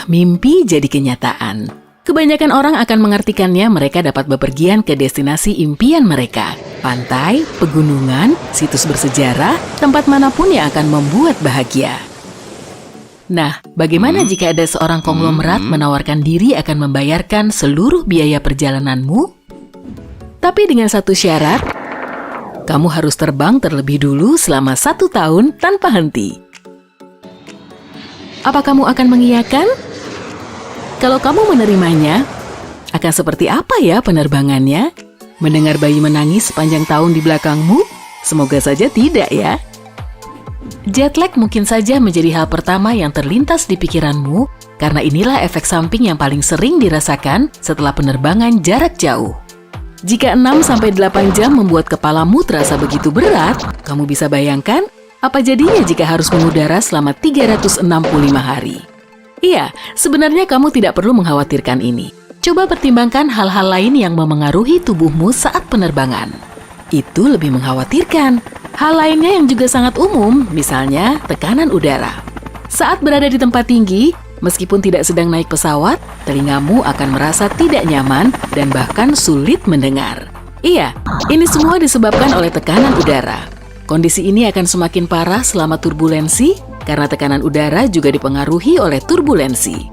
Mimpi jadi kenyataan. Kebanyakan orang akan mengartikannya mereka dapat bepergian ke destinasi impian mereka. Pantai, pegunungan, situs bersejarah, tempat manapun yang akan membuat bahagia. Nah, bagaimana jika ada seorang konglomerat menawarkan diri akan membayarkan seluruh biaya perjalananmu? Tapi dengan satu syarat, kamu harus terbang terlebih dulu selama 1 tahun tanpa henti. Apa kamu akan mengiyakan? Kalau kamu menerimanya, akan seperti apa ya penerbangannya? Mendengar bayi menangis sepanjang tahun di belakangmu? Semoga saja tidak ya. Jet lag mungkin saja menjadi hal pertama yang terlintas di pikiranmu, karena inilah efek samping yang paling sering dirasakan setelah penerbangan jarak jauh. Jika 6-8 jam membuat kepalamu terasa begitu berat, kamu bisa bayangkan apa jadinya jika harus mengudara selama 365 hari. Iya, sebenarnya kamu tidak perlu mengkhawatirkan ini. Coba pertimbangkan hal-hal lain yang memengaruhi tubuhmu saat penerbangan. Itu lebih mengkhawatirkan. Hal lainnya yang juga sangat umum, misalnya tekanan udara. Saat berada di tempat tinggi, meskipun tidak sedang naik pesawat, telingamu akan merasa tidak nyaman dan bahkan sulit mendengar. Iya, ini semua disebabkan oleh tekanan udara. Kondisi ini akan semakin parah selama turbulensi, karena tekanan udara juga dipengaruhi oleh turbulensi.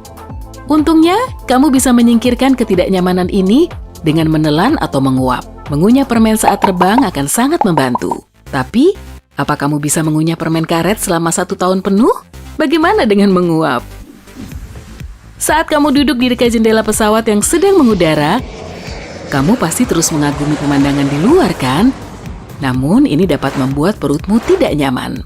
Untungnya, kamu bisa menyingkirkan ketidaknyamanan ini dengan menelan atau menguap. Mengunyah permen saat terbang akan sangat membantu. Tapi, apa kamu bisa mengunyah permen karet selama 1 tahun penuh? Bagaimana dengan menguap? Saat kamu duduk di dekat jendela pesawat yang sedang mengudara, kamu pasti terus mengagumi pemandangan di luar, kan? Namun, ini dapat membuat perutmu tidak nyaman.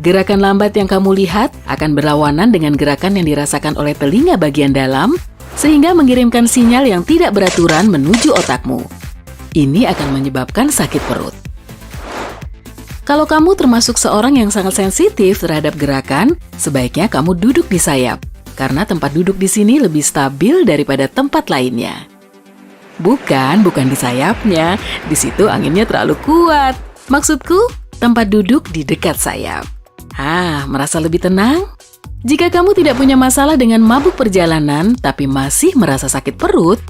Gerakan lambat yang kamu lihat akan berlawanan dengan gerakan yang dirasakan oleh telinga bagian dalam, sehingga mengirimkan sinyal yang tidak beraturan menuju otakmu. Ini akan menyebabkan sakit perut. Kalau kamu termasuk seorang yang sangat sensitif terhadap gerakan, sebaiknya kamu duduk di sayap, karena tempat duduk di sini lebih stabil daripada tempat lainnya. Bukan di sayapnya, di situ anginnya terlalu kuat. Maksudku, tempat duduk di dekat sayap. Merasa lebih tenang? Jika kamu tidak punya masalah dengan mabuk perjalanan, tapi masih merasa sakit perut,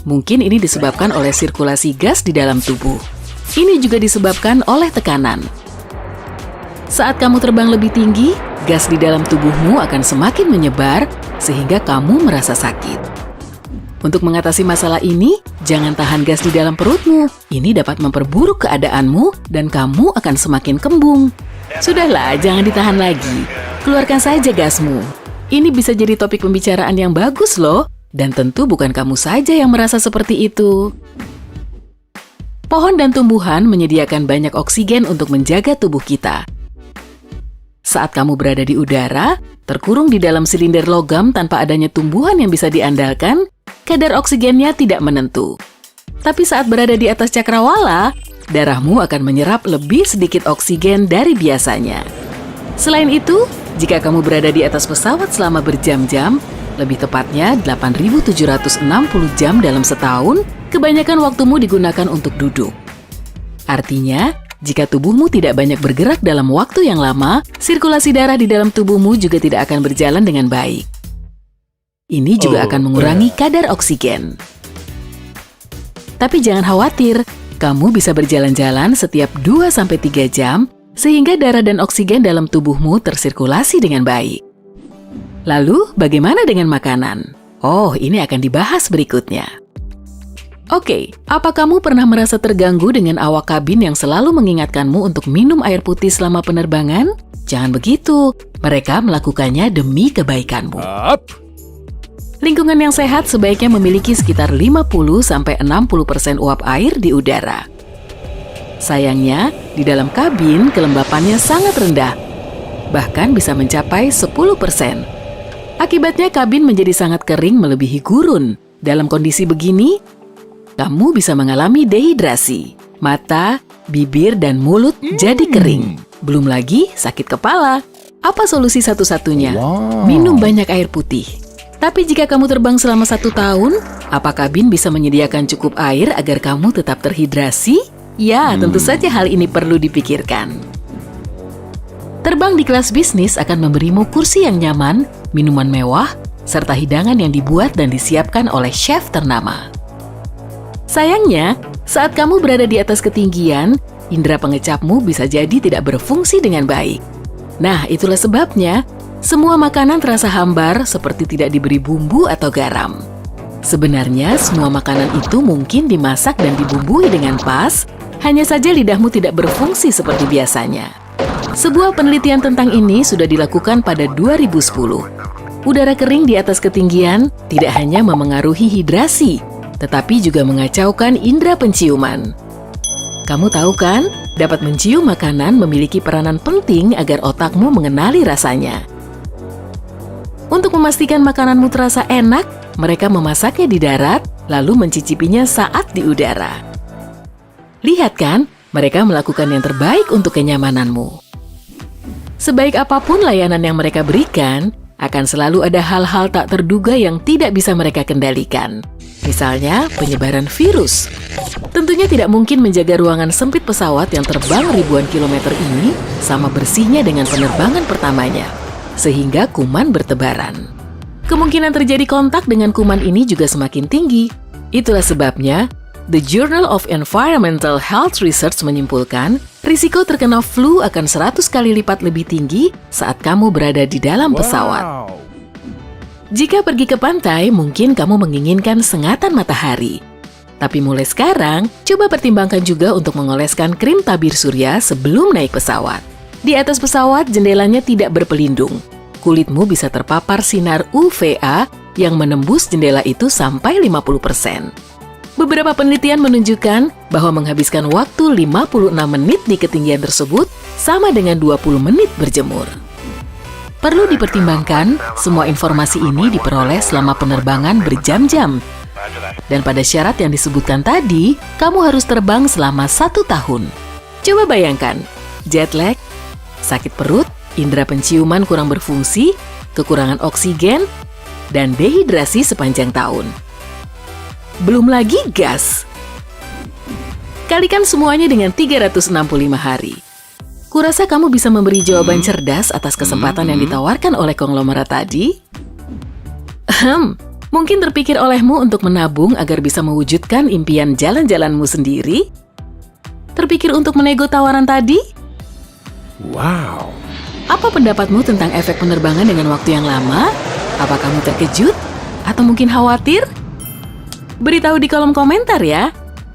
mungkin ini disebabkan oleh sirkulasi gas di dalam tubuh. Ini juga disebabkan oleh tekanan. Saat kamu terbang lebih tinggi, gas di dalam tubuhmu akan semakin menyebar, sehingga kamu merasa sakit. Untuk mengatasi masalah ini, jangan tahan gas di dalam perutmu. Ini dapat memperburuk keadaanmu, dan kamu akan semakin kembung. Sudahlah, jangan ditahan lagi. Keluarkan saja gasmu. Ini bisa jadi topik pembicaraan yang bagus loh, dan tentu bukan kamu saja yang merasa seperti itu. Pohon dan tumbuhan menyediakan banyak oksigen untuk menjaga tubuh kita. Saat kamu berada di udara, terkurung di dalam silinder logam tanpa adanya tumbuhan yang bisa diandalkan, kadar oksigennya tidak menentu. Tapi saat berada di atas cakrawala, darahmu akan menyerap lebih sedikit oksigen dari biasanya. Selain itu, jika kamu berada di atas pesawat selama berjam-jam, lebih tepatnya 8.760 jam dalam setahun, kebanyakan waktumu digunakan untuk duduk. Artinya, jika tubuhmu tidak banyak bergerak dalam waktu yang lama, sirkulasi darah di dalam tubuhmu juga tidak akan berjalan dengan baik. Ini juga akan mengurangi kadar oksigen. Tapi jangan khawatir, kamu bisa berjalan-jalan setiap 2-3 jam, sehingga darah dan oksigen dalam tubuhmu tersirkulasi dengan baik. Lalu, bagaimana dengan makanan? Ini akan dibahas berikutnya. Oke, apa kamu pernah merasa terganggu dengan awak kabin yang selalu mengingatkanmu untuk minum air putih selama penerbangan? Jangan begitu, mereka melakukannya demi kebaikanmu. Lingkungan yang sehat sebaiknya memiliki sekitar 50-60% uap air di udara. Sayangnya, di dalam kabin kelembapannya sangat rendah, bahkan bisa mencapai 10%. Akibatnya kabin menjadi sangat kering melebihi gurun. Dalam kondisi begini, kamu bisa mengalami dehidrasi. Mata, bibir, dan mulut jadi kering. Belum lagi sakit kepala. Apa solusi satu-satunya? Minum banyak air putih. Tapi jika kamu terbang selama 1 tahun, apa kabin bisa menyediakan cukup air agar kamu tetap terhidrasi? Ya, tentu saja hal ini perlu dipikirkan. Terbang di kelas bisnis akan memberimu kursi yang nyaman minuman mewah, serta hidangan yang dibuat dan disiapkan oleh chef ternama. Sayangnya, saat kamu berada di atas ketinggian, indera pengecapmu bisa jadi tidak berfungsi dengan baik. Nah, itulah sebabnya semua makanan terasa hambar seperti tidak diberi bumbu atau garam. Sebenarnya, semua makanan itu mungkin dimasak dan dibumbui dengan pas, hanya saja lidahmu tidak berfungsi seperti biasanya. Sebuah penelitian tentang ini sudah dilakukan pada 2010. Udara kering di atas ketinggian tidak hanya memengaruhi hidrasi, tetapi juga mengacaukan indera penciuman. Kamu tahu kan, dapat mencium makanan memiliki peranan penting agar otakmu mengenali rasanya. Untuk memastikan makananmu terasa enak, mereka memasaknya di darat, lalu mencicipinya saat di udara. Lihat kan, mereka melakukan yang terbaik untuk kenyamananmu. Sebaik apapun layanan yang mereka berikan, akan selalu ada hal-hal tak terduga yang tidak bisa mereka kendalikan. Misalnya, penyebaran virus. Tentunya tidak mungkin menjaga ruangan sempit pesawat yang terbang ribuan kilometer ini sama bersihnya dengan penerbangan pertamanya, sehingga kuman bertebaran. Kemungkinan terjadi kontak dengan kuman ini juga semakin tinggi. Itulah sebabnya, The Journal of Environmental Health Research menyimpulkan, risiko terkena flu akan 100 kali lipat lebih tinggi saat kamu berada di dalam pesawat. Jika pergi ke pantai, mungkin kamu menginginkan sengatan matahari. Tapi mulai sekarang, coba pertimbangkan juga untuk mengoleskan krim tabir surya sebelum naik pesawat. Di atas pesawat, jendelanya tidak berpelindung. Kulitmu bisa terpapar sinar UVA yang menembus jendela itu sampai 50%. Beberapa penelitian menunjukkan bahwa menghabiskan waktu 56 menit di ketinggian tersebut sama dengan 20 menit berjemur. Perlu dipertimbangkan, semua informasi ini diperoleh selama penerbangan berjam-jam. Dan pada syarat yang disebutkan tadi, kamu harus terbang selama 1 tahun. Coba bayangkan, jet lag, sakit perut, indera penciuman kurang berfungsi, kekurangan oksigen, dan dehidrasi sepanjang tahun. Belum lagi gas. Kalikan semuanya dengan 365 hari. Kurasa kamu bisa memberi jawaban cerdas atas kesempatan yang ditawarkan oleh konglomerat tadi? Mungkin terpikir olehmu untuk menabung agar bisa mewujudkan impian jalan-jalanmu sendiri? Terpikir untuk menego tawaran tadi? Wow. Apa pendapatmu tentang efek penerbangan dengan waktu yang lama? Apa kamu terkejut? Atau mungkin khawatir? Beritahu di kolom komentar ya.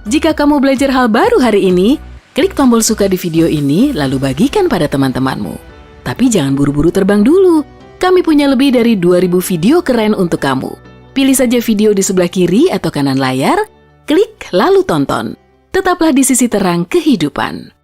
Jika kamu belajar hal baru hari ini, klik tombol suka di video ini lalu bagikan pada teman-temanmu. Tapi jangan buru-buru terbang dulu. Kami punya lebih dari 2000 video keren untuk kamu. Pilih saja video di sebelah kiri atau kanan layar, klik lalu tonton. Tetaplah di sisi terang kehidupan.